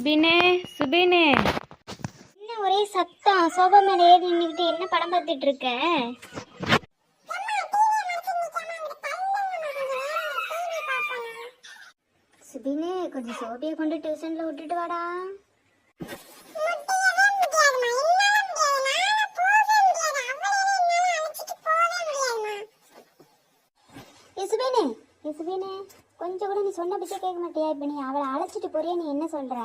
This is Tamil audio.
சுபினே சுபினே, என்ன ஒரே சத்தம்? சோபா மேலே ஏறி நின்றுக்கிட்டு என்ன படம் பார்த்துட்டு இருக்க? சுபினே, கொஞ்சம் சோபியை கொண்டு டியூஷன்ல விட்டுட்டு வாடா. சுபினே, சுபினே, கொஞ்சம் கூட நீ சொன்ன பிச்சை கேட்க மாட்டியா? இப்ப நீ அவளை அழைச்சிட்டு போறியா? நீ என்ன சொல்ற?